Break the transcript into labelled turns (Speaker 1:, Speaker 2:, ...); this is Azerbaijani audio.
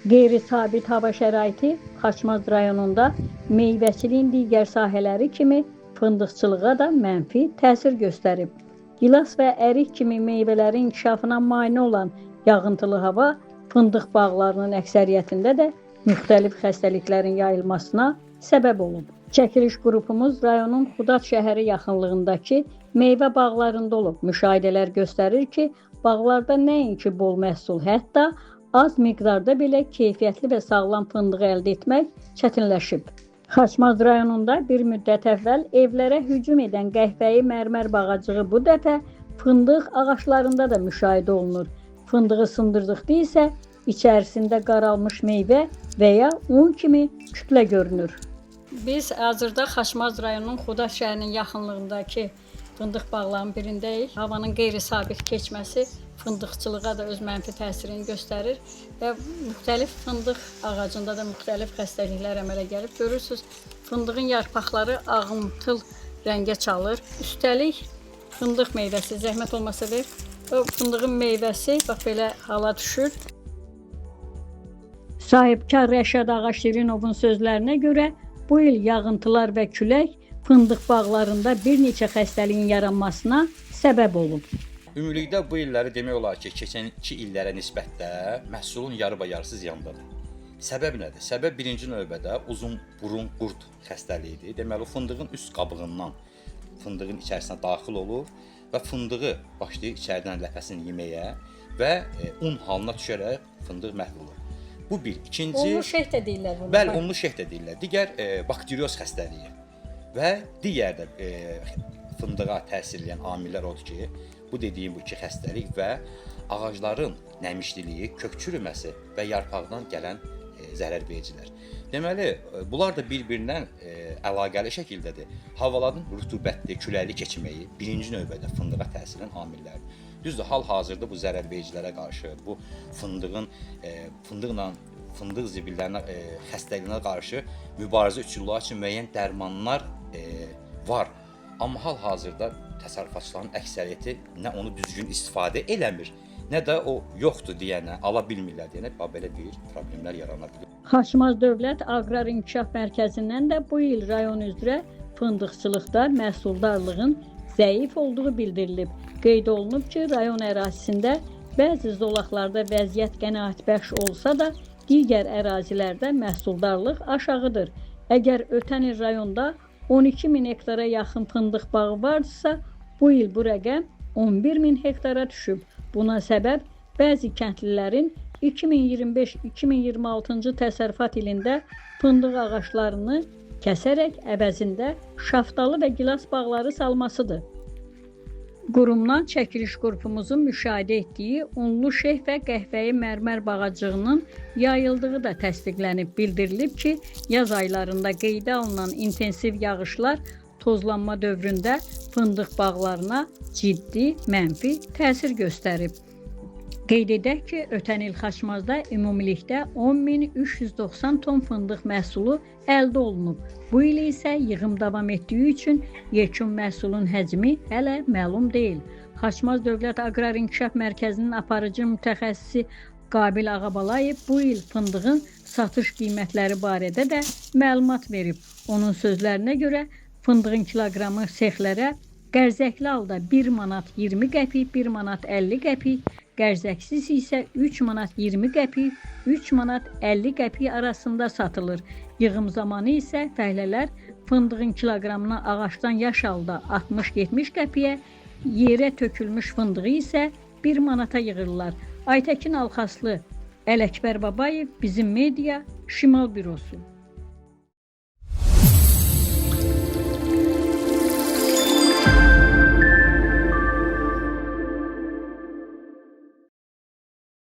Speaker 1: Qeyri-sabit hava şəraiti Xaçmaz rayonunda meyvəçiliyin digər sahələri kimi fındıqçılığa da mənfi təsir göstərib. Gilas və ərik kimi meyvələrin inkişafına mane olan yağıntılı hava fındıq bağlarının əksəriyyətində də müxtəlif xəstəliklərin yayılmasına səbəb olub. Çəkiliş qrupumuz rayonun Xudat şəhəri yaxınlığındakı meyvə bağlarında olub. Müşahidələr göstərir ki, bağlarda nəinki bol məhsul, hətta az miqdarda belə keyfiyyətli və sağlam fındıq əldə etmək çətinləşib. Xaçmaz rayonunda bir müddət əvvəl evlərə hücum edən qəhvəyi mərmər bağacığı bu dəfə fındıq ağaclarında da müşahidə olunur. Fındığı sındırdıqda isə içərisində qaralmış meyvə və ya un kimi kütlə görünür. Biz hazırda Xaçmaz rayonunun Xudat şəhərinin yaxınlığındakı fındıq bağlarının birindəyik. Havanın qeyri-sabit keçməsi fındıqçılığa da öz mənfi təsirini göstərir və müxtəlif fındıq ağacında da müxtəlif xəstəliklər əmələ gəlib. Görürsünüz, fındığın yarpaqları ağımtıl rəngə çalır. Üstəlik fındıq meyvəsi, zəhmət olmasa ver, o fındığın meyvəsi bax belə hala düşür. Sahibkar Rəşad Ağaşirinovun sözlərinə görə bu il yağıntılar və külək fındıq bağlarında bir neçə xəstəliyin yaranmasına səbəb olub.
Speaker 2: Ümumilikdə bu illəri demək olar ki, keçən 2 illərə nisbətdə məhsulun yarı-yarısı ziyandadır. Səbəb nədir? Səbəb birinci növbədə uzun burun qurd xəstəliyidir. Deməli, fındığın üst qabığından fındığın içərisinə daxil olur və fındığı başlayır içəridən ləpəsini yeməyə və un halına düşərək fındıq məhv olur. Bu bir. İkinci...
Speaker 1: Unlu şeh də deyirlər bunu.
Speaker 2: Bəli, unlu şeh də deyirlər. Digər bakterioz xəstəliyi və digər də fındığa təsir edən amillər odur ki, bu dediyim bu iki xəstəlik və ağacların nəmişliliyi, kök çürüməsi və yarpaqdan gələn zərərvericilər. Deməli, bunlar da bir-birindən əlaqəli şəkildədir. Havaların rütubətli, küləkli keçməyi birinci növbədə fındığa təsir edən amillərdir. Düzdür, hal-hazırda bu zərərvericilərə qarşı, bu fındıq zibillərinə, xəstəliyinə qarşı mübarizə üsulları üçün müəyyən dərmanlar var. Amma hal-hazırda təsərrüfatçıların əksəriyyəti nə onu düzgün istifadə eləmir, nə də o yoxdur deyənə, ala bilmirlər deyənə belə bir problemlər yarana bilir.
Speaker 1: Xaçmaz Dövlət Aqrar İnkişaf Mərkəzindən də bu il rayon üzrə fındıqçılıqda məhsuldarlığın zəif olduğu bildirilib. Qeyd olunub ki, rayon ərazisində bəzi zolaqlarda vəziyyət qənaətbəxş olsa da, digər ərazilərdə məhsuldarlıq aşağıdır. Əgər ötən il rayonda 12.000 hektara yaxın fındıq bağı varsa, bu il bu rəqəm 11.000 hektara düşüb. Buna səbəb bəzi kəndlilərin 2025-2026-cı təsərrüfat ilində fındıq ağaclarını kəsərək əvəzində şaftalı və gilas bağları salmasıdır. Qurumdan çəkiliş qrupumuzun müşahidə etdiyi unlu şeh və qəhvəyi mərmər bağacığının yayıldığı da təsdiqlənib. Bildirilib ki, yaz aylarında qeydə alınan intensiv yağışlar tozlanma dövründə fındıq bağlarına ciddi mənfi təsir göstərib. Qeyd edək ki, ötən il Xaçmazda ümumilikdə 10.390 ton fındıq məhsulu əldə olunub. Bu il isə yığım davam etdiyi üçün yekun məhsulun həcmi hələ məlum deyil. Xaçmaz Dövlət Aqrar İnkişaf Mərkəzinin aparıcı mütəxəssisi Qabil Ağabalayev bu il fındığın satış qiymətləri barədə də məlumat verib. Onun sözlərinə görə fındığın kiloqramı sexlərə qərzəkli halda 1 manat 20 qəpik, 1 manat 50 qəpik, qərzəksiz isə 3 manat 20 qəpik, 3 manat 50 qəpik arasında satılır. Yığım zamanı isə fəhlələr fındığın kiloqramını ağacdan yaş halda 60-70 qəpiyə, yerə tökülmüş fındığı isə 1 manata yığırlar. Aytəkin Alxaslı, Ələkbər Babayev, Bizim Media, Şimal Bürosu.